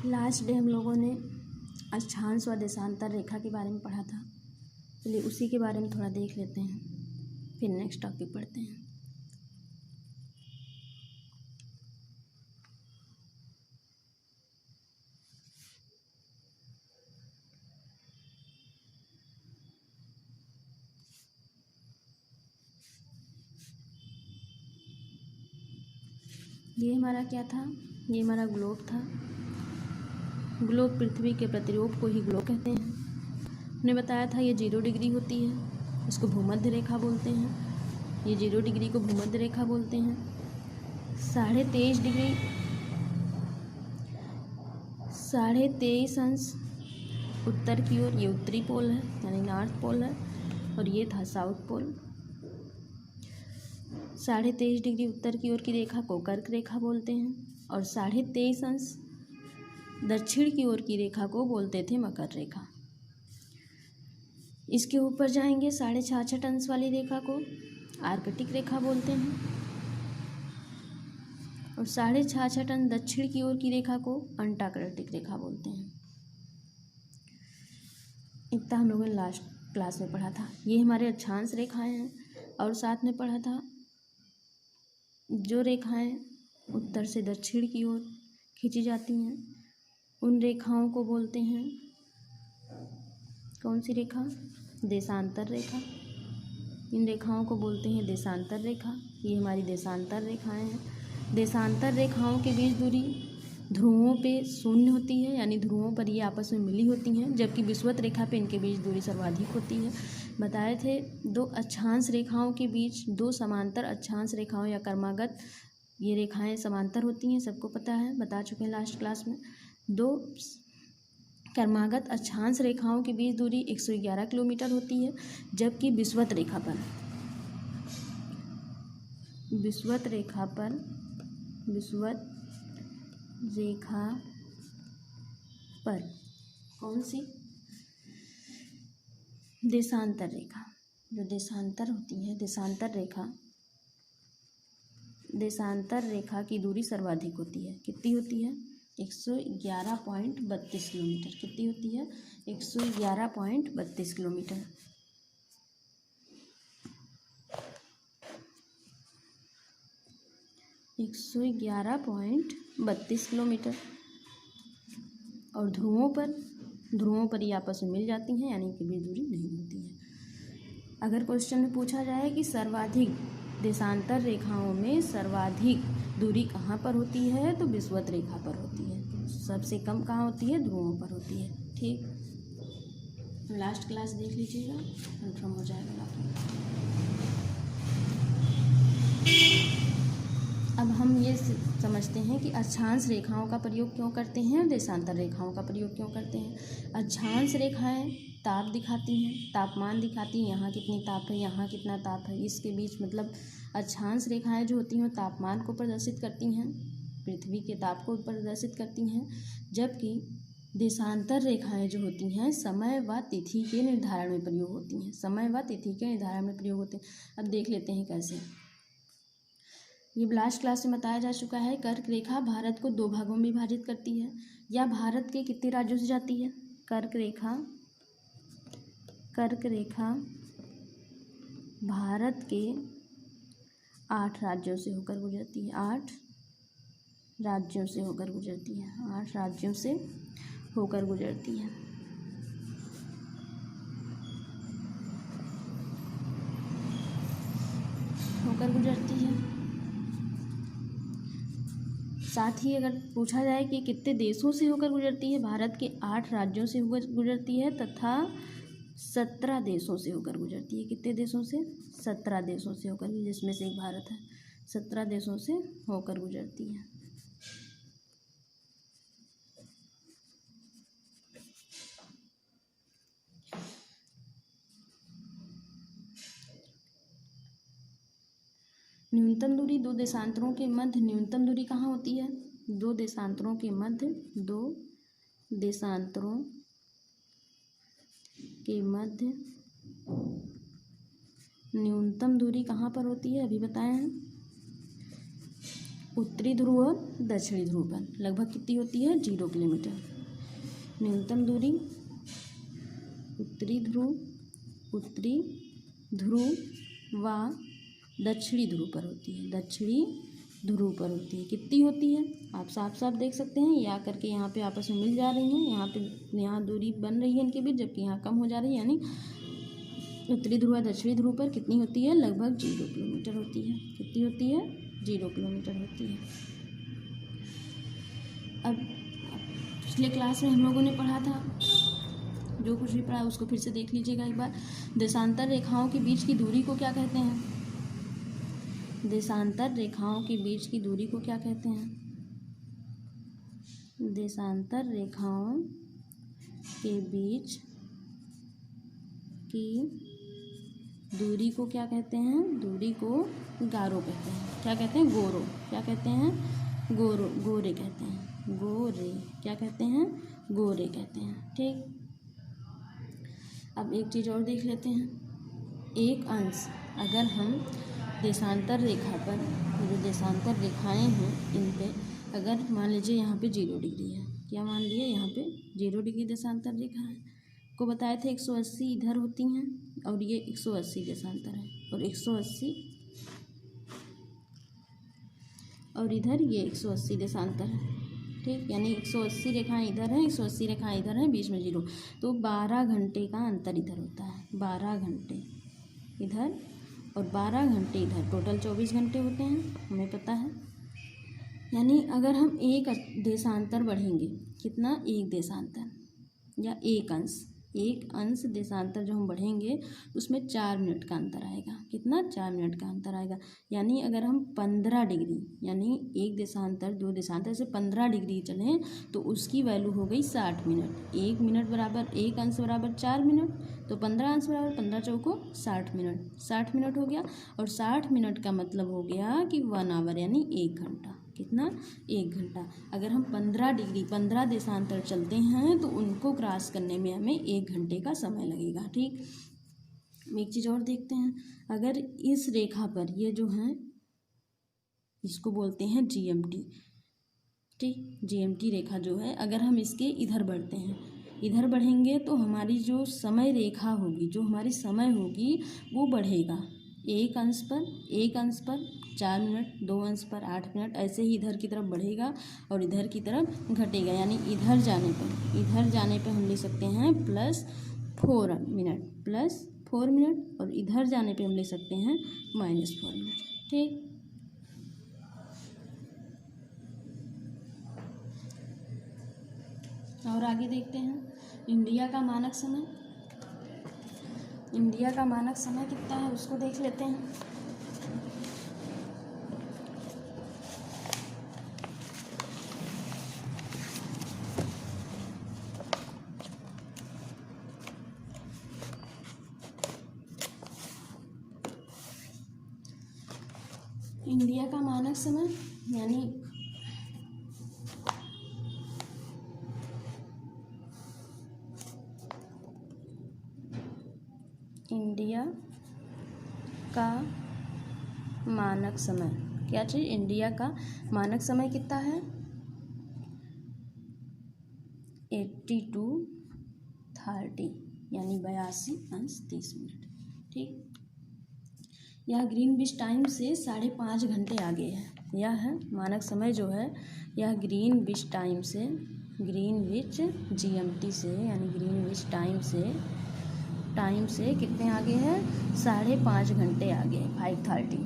Last day हम लोगों ने अक्षांश व देशांतर रेखा के बारे में पढ़ा था, चलिए उसी के बारे में थोड़ा देख लेते हैं, फिर नेक्स्ट टॉपिक पढ़ते हैं। ये हमारा क्या था, ये हमारा ग्लोब था। ग्लोब पृथ्वी के प्रतिरूप को ही ग्लोब कहते हैं। हमने बताया था ये 0 डिग्री होती है, इसको भूमध्य रेखा बोलते हैं। ये 0 डिग्री को भूमध्य रेखा बोलते हैं। 23.5 डिग्री 23.5 अंश उत्तर की ओर ये उत्तरी पोल है, यानी नॉर्थ पोल है, और ये था साउथ पोल। 23.5 डिग्री उत्तर की ओर की रेखा को कर्क रेखा बोलते हैं, और 23.5 अंश दक्षिण की ओर की रेखा को बोलते थे मकर रेखा। इसके ऊपर जाएंगे 66.5 अंश वाली रेखा को आर्कटिक रेखा बोलते हैं, और 66.5 अंश दक्षिण की ओर की रेखा को अंटार्कटिक रेखा बोलते हैं। इतना हम लोगों ने लास्ट क्लास में पढ़ा था। ये हमारे अक्षांश रेखाएं हैं, और साथ में पढ़ा था जो रेखाएं उत्तर से दक्षिण की ओर खींची जाती हैं उन रेखाओं को बोलते हैं, कौन सी रेखा, देशांतर रेखा। इन रेखाओं को बोलते हैं देशांतर रेखा। ये हमारी देशांतर रेखाएं हैं। देशांतर रेखाओं के बीच दूरी ध्रुवों पे शून्य होती है, यानी ध्रुवों पर ये आपस में मिली होती हैं, जबकि विषुवत रेखा पे इनके बीच दूरी सर्वाधिक होती है। बताए थे दो अक्षांश रेखाओं के बीच दो समांतर अक्षांश रेखाओं या कर्मागत ये रेखाएं समांतर होती हैं, सबको पता है, बता चुके हैं लास्ट क्लास में। दो कर्मागत अक्षांश रेखाओं के बीच दूरी 111 किलोमीटर होती है, जबकि विषुवत रेखा पर कौन सी, देशांतर रेखा, जो देशांतर होती है, देशांतर रेखा की दूरी सर्वाधिक होती है। कितनी होती है, 111.32 किलोमीटर। कितनी होती है, 111.32 किलोमीटर। और ध्रुवों पर ये आपस में मिल जाती हैं, यानी कि बीच दूरी नहीं होती है। अगर क्वेश्चन में पूछा जाए कि सर्वाधिक देशांतर रेखाओं में सर्वाधिक दूरी कहाँ पर होती है, तो विषुवत रेखा पर होती है। सबसे कम कहाँ होती है, ध्रुवों पर होती है। ठीक, लास्ट क्लास देख लीजिएगा, कंफर्म हो जाएगा बाकी। अब हम ये समझते हैं कि अक्षांश रेखाओं का प्रयोग क्यों करते हैं, देशांतर रेखाओं का प्रयोग क्यों करते हैं। अक्षांश रेखाएं ताप दिखाती हैं, तापमान दिखाती हैं, यहाँ कितनी ताप है, यहाँ कितना ताप है, इसके बीच मतलब अक्षांश रेखाएं जो होती हैं तापमान को प्रदर्शित करती हैं, पृथ्वी के ताप को प्रदर्शित करती हैं, जबकि देशांतर रेखाएं जो होती हैं समय व तिथि के निर्धारण में प्रयोग होती हैं। अब देख लेते हैं कैसे। ये लास्ट क्लास में बताया जा चुका है। कर्क रेखा भारत को 2 भागों में विभाजित करती है, या भारत के कितने राज्यों से जाती है, कर्क रेखा भारत के 8 राज्यों से होकर गुजरती है। 8 राज्यों से होकर गुजरती है। साथ ही अगर पूछा जाए कि कितने देशों से होकर गुजरती है, भारत के 8 राज्यों से होकर गुजरती है तथा 17 देशों से होकर गुजरती है। कितने देशों से, 17 देशों से होकर, जिसमें से एक भारत है, 17 देशों से होकर गुजरती है। न्यूनतम दूरी दो देशांतरों के मध्य न्यूनतम दूरी कहाँ होती है, 2 देशांतरों के मध्य न्यूनतम दूरी कहाँ पर होती है, अभी बताए हैं, उत्तरी ध्रुव और दक्षिणी ध्रुव पर लगभग कितनी होती है? 0 किलोमीटर। न्यूनतम दूरी उत्तरी ध्रुव व दक्षिणी ध्रुव पर होती है। दक्षिणी ध्रुव पर होती है। कितनी होती है? आप साफ साफ देख सकते हैं, ये आकर के यहाँ पे आपस में मिल जा रही हैं। यहाँ दूरी बन रही है इनके बीच, जबकि यहाँ कम हो जा रही है। यानी उत्तरी ध्रुव और दक्षिणी ध्रुव पर कितनी होती है? लगभग 0 किलोमीटर होती है। कितनी होती है? 0 किलोमीटर होती है। अब पिछले क्लास में हम लोगों ने पढ़ा था, जो कुछ भी पढ़ा उसको फिर से देख लीजिएगा एक बार। देशांतर रेखाओं के बीच की दूरी को क्या कहते हैं? देशांतर रेखाओं के बीच की दूरी को क्या कहते हैं? देशांतर रेखाओं के बीच की दूरी को क्या कहते हैं? दूरी को गारो कहते हैं। क्या कहते हैं? गोरो। क्या कहते हैं? गोरो, गोरे कहते हैं। गोरे क्या कहते हैं? गोरे कहते हैं। ठीक, अब एक चीज़ और देख लेते हैं। एक अंश, अगर हम देशांतर रेखा पर, जो देशांतर रेखाएं हैं इन पे अगर मान लीजिए यहाँ पे 0 डिग्री है, क्या मान लिया? यहाँ पे 0 डिग्री देशांतर रेखा है। को बताए थे 180 इधर होती हैं और ये 180 देशांतर है, और 180 और इधर ये 180 देशांतर है। ठीक, यानी 180 रेखाएं इधर हैं, 180 रेखाएं इधर हैं, बीच में 0, तो 12 घंटे का अंतर इधर होता है। 12 घंटे इधर और 12 घंटे इधर, टोटल 24 घंटे होते हैं, हमें पता है। यानी अगर हम एक देशांतर बढ़ेंगे, कितना? एक देशांतर या एक अंश देशांतर जो हम बढ़ेंगे उसमें 4 मिनट का अंतर आएगा। कितना? 4 मिनट का अंतर आएगा। यानी अगर हम 15 डिग्री, यानी एक देशांतर 2 देशांतर से 15 डिग्री चलें तो उसकी वैल्यू हो गई 60 मिनट। 1 मिनट बराबर, एक अंश बराबर 4 मिनट, तो 15 अंश बराबर 15 चौको 60 मिनट। 60 मिनट हो गया, और 60 मिनट का मतलब हो गया कि 1 आवर, यानी 1 घंटा। कितना? 1 घंटा। अगर हम 15 डिग्री 15 देशांतर चलते हैं तो उनको क्रॉस करने में हमें 1 घंटे का समय लगेगा। ठीक, एक चीज़ और देखते हैं। अगर इस रेखा पर, ये जो है इसको बोलते हैं GMT। ठीक, GMT रेखा जो है, अगर हम इसके इधर बढ़ते हैं, इधर बढ़ेंगे तो हमारी जो समय रेखा होगी, जो हमारी समय होगी वो बढ़ेगा। एक अंश पर 4 मिनट, 2 अंश पर 8 मिनट, ऐसे ही इधर की तरफ बढ़ेगा और इधर की तरफ घटेगा। यानी इधर जाने पर हम लिख सकते हैं +4 मिनट, और इधर जाने पे हम लिख सकते हैं -4 मिनट। ठीक, और आगे देखते हैं। इंडिया का मानक समय कितना है उसको देख लेते हैं। इंडिया का मानक समय, यानी इंडिया का मानक समय, क्या चीज़? इंडिया का मानक समय कितना है? 82:30, यानी 82:30 मिनट। ठीक, यह ग्रीनविच टाइम से 5.5 घंटे आगे है। यह मानक समय जो है, यह ग्रीनविच टाइम से, ग्रीनविच GMT से, यानी ग्रीनविच टाइम से कितने आगे है? 5.5 घंटे आगे है। 5:30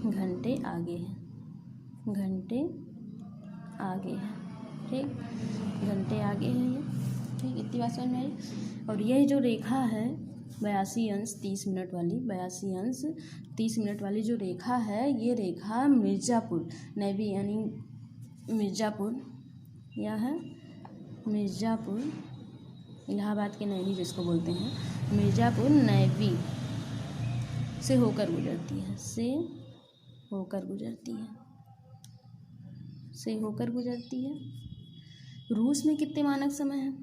घंटे आगे है। ठीक, घंटे आगे है ये। ठीक, इतनी बात समझ में आई। और यह जो रेखा है 82:30 मिनट वाली, 82:30 मिनट वाली जो रेखा है, ये रेखा मिर्ज़ापुर नेवी, यानी मिर्ज़ापुर, यह है मिर्ज़ापुर, इलाहाबाद के नेवी जिसको बोलते हैं, मिर्ज़ापुर नेवी से होकर गुजरती है। रूस में कितने मानक समय हैं?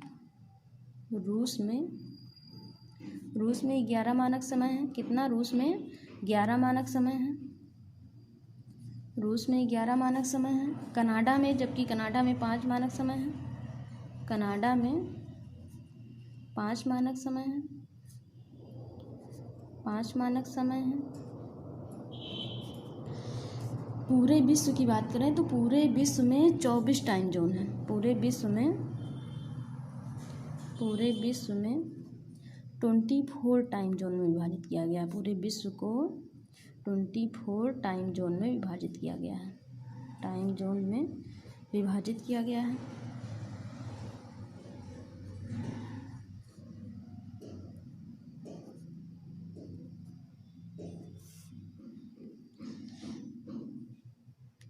रूस में 11 मानक समय है। कितना? रूस में 11 मानक समय है। रूस में 11 मानक समय है। कनाडा में, जबकि कनाडा में 5 मानक समय है। कनाडा में 5 मानक समय है। 5 मानक समय है। पूरे विश्व की बात करें तो पूरे विश्व में 24 टाइम जोन है। पूरे विश्व में 24 टाइम जोन में विभाजित किया गया है। पूरे विश्व को 24 टाइम जोन में विभाजित किया गया है। टाइम जोन में विभाजित किया गया है।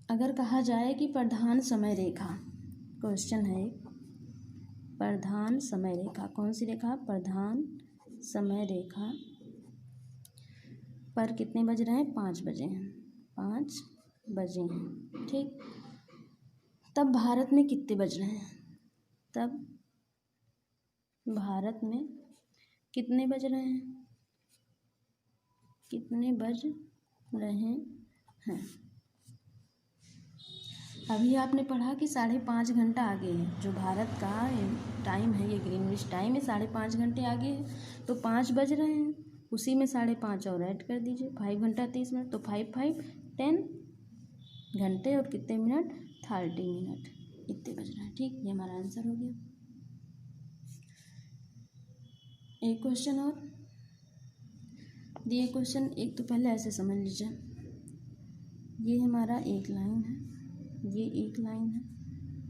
अगर कहा जाए कि प्रधान समय रेखा, क्वेश्चन है प्रधान समय रेखा, कौन सी रेखा? प्रधान समय रेखा पर कितने बज रहे हैं? 5 बजे हैं। 5 बजे हैं, ठीक। तब भारत में कितने बज रहे हैं? तब भारत में कितने बज रहे हैं? कितने बज रहे हैं? अभी आपने पढ़ा कि 5.5 घंटा आगे है। जो भारत का टाइम है, ये ग्रीनविच टाइम है, 5.5 घंटे आगे है। तो 5 बज रहे हैं, उसी में 5.5 और ऐड कर दीजिए। 5 घंटा 30 मिनट, तो 5 5 10 घंटे और कितने मिनट? 30 मिनट, इतने बज रहे हैं, ठीक। ये हमारा आंसर हो गया। एक क्वेश्चन और दिए। क्वेश्चन एक तो पहले ऐसे समझ लीजिए, ये हमारा एक लाइन है, ये एक लाइन है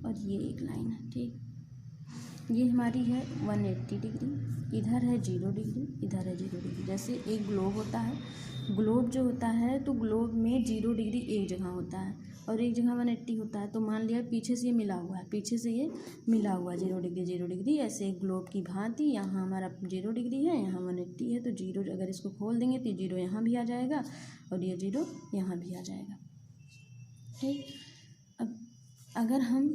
और ये एक लाइन है, ठीक। ये हमारी है 180 डिग्री, इधर है 0 डिग्री, इधर है 0 डिग्री। जैसे एक ग्लोब होता है, ग्लोब जो होता है तो ग्लोब में 0 डिग्री एक जगह होता है और एक जगह 180 होता है। तो मान लिया पीछे से ये मिला हुआ है, पीछे से ये मिला हुआ है 0 डिग्री 0 डिग्री। ऐसे एक ग्लोब की भांति यहाँ हमारा 0 डिग्री है, यहाँ 180 है। तो 0 अगर इसको खोल देंगे तो 0 यहाँ भी आ जाएगा और ये 0 यहाँ भी आ जाएगा, ठीक। अब अगर हम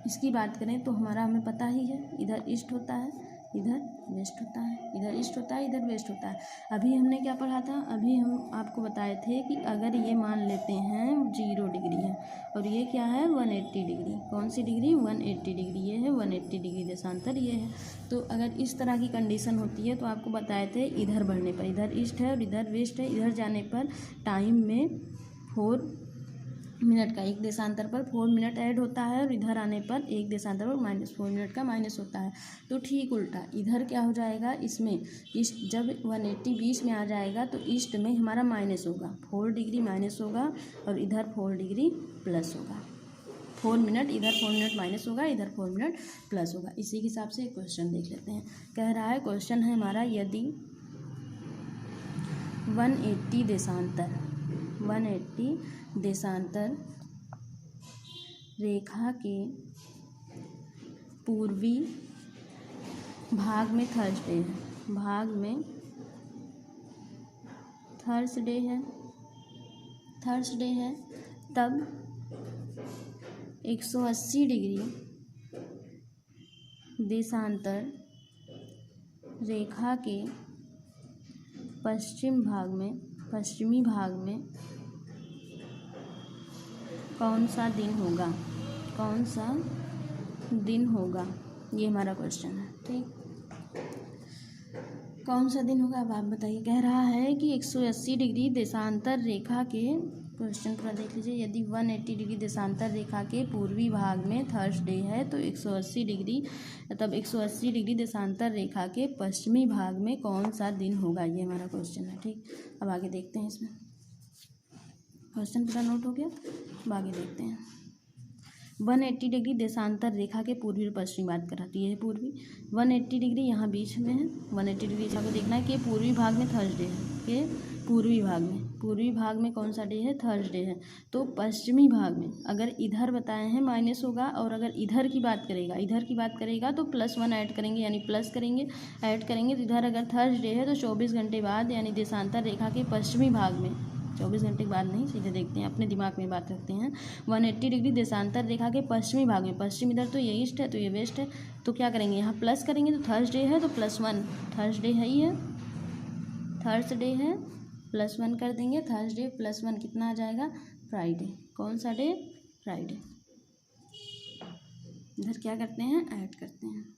इसकी बात करें तो हमें पता ही है, इधर ईस्ट होता है, इधर वेस्ट होता है, इधर ईस्ट होता है, इधर वेस्ट होता है। अभी हमने क्या पढ़ा था? अभी हम आपको बताए थे कि अगर ये मान लेते हैं 0 डिग्री है और ये क्या है? 180 डिग्री। कौन सी डिग्री? 180 डिग्री। ये है 180 डिग्री देशांतर, ये है। तो अगर इस तरह की कंडीशन होती है तो आपको बताए थे, इधर बढ़ने पर, इधर ईस्ट है और इधर वेस्ट है, इधर जाने पर टाइम में 4 मिनट का, एक देशांतर पर 4 मिनट ऐड होता है और इधर आने पर एक देशांतर पर -4 मिनट का माइनस होता है। तो ठीक उल्टा इधर क्या हो जाएगा? इसमें ईस्ट जब 180 बीच में आ जाएगा तो ईस्ट में हमारा माइनस होगा, 4 डिग्री माइनस होगा और इधर 4 डिग्री प्लस होगा। 4 मिनट, इधर 4 मिनट माइनस होगा, इधर 4 मिनट प्लस होगा। इसी के हिसाब से क्वेश्चन देख लेते हैं। कह रहा है, क्वेश्चन है हमारा, यदि 180 देशांतर रेखा के पूर्वी भाग में थर्सडे है, भाग में थर्सडे है, तब 180 डिग्री देशांतर रेखा के पश्चिमी भाग में कौन सा दिन होगा? कौन सा दिन होगा? ये हमारा क्वेश्चन है, ठीक। कौन सा दिन होगा अब आप बताइए। कह रहा है कि 180 डिग्री देशांतर रेखा के, क्वेश्चन पूरा देख लीजिए, यदि 180 डिग्री देशांतर रेखा के पूर्वी भाग में थर्सडे है तो 180 डिग्री देशांतर रेखा के पश्चिमी भाग में कौन सा दिन होगा? ये हमारा क्वेश्चन है, ठीक। अब आगे देखते हैं। इसमें क्वेश्चन पूरा नोट हो गया, अब आगे देखते हैं। 180 डिग्री देशांतर रेखा के पूर्वी और पश्चिमी बात कराती है। पूर्वी 180 डिग्री यहाँ बीच में है। 180 डिग्री को देखना है कि पूर्वी भाग में थर्सडे है, कि पूर्वी भाग में कौन सा डे है? थर्सडे है। तो पश्चिमी भाग में अगर इधर बताए हैं माइनस होगा और अगर इधर की बात करेगा तो +1 ऐड करेंगे, यानी प्लस करेंगे, ऐड करेंगे। तो इधर अगर थर्सडे है तो 24 घंटे बाद, यानी देशांतर रेखा के पश्चिमी भाग में, 24 घंटे के बाद नहीं, सीधे देखते हैं, अपने दिमाग में बात रखते हैं। 180 डिग्री देशांतर रेखा के पश्चिमी भाग में, पश्चिम इधर तो ये ईस्ट है तो ये वेस्ट है, तो क्या करेंगे? यहाँ प्लस करेंगे। तो थर्सडे है तो +1, थर्सडे है ही है, थर्सडे है, +1 कर देंगे। थर्सडे +1 कितना आ जाएगा? फ्राइडे। कौन सा डे? फ्राइडे। इधर क्या करते हैं? ऐड करते हैं।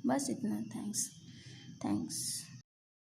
बस इतना। थैंक्स।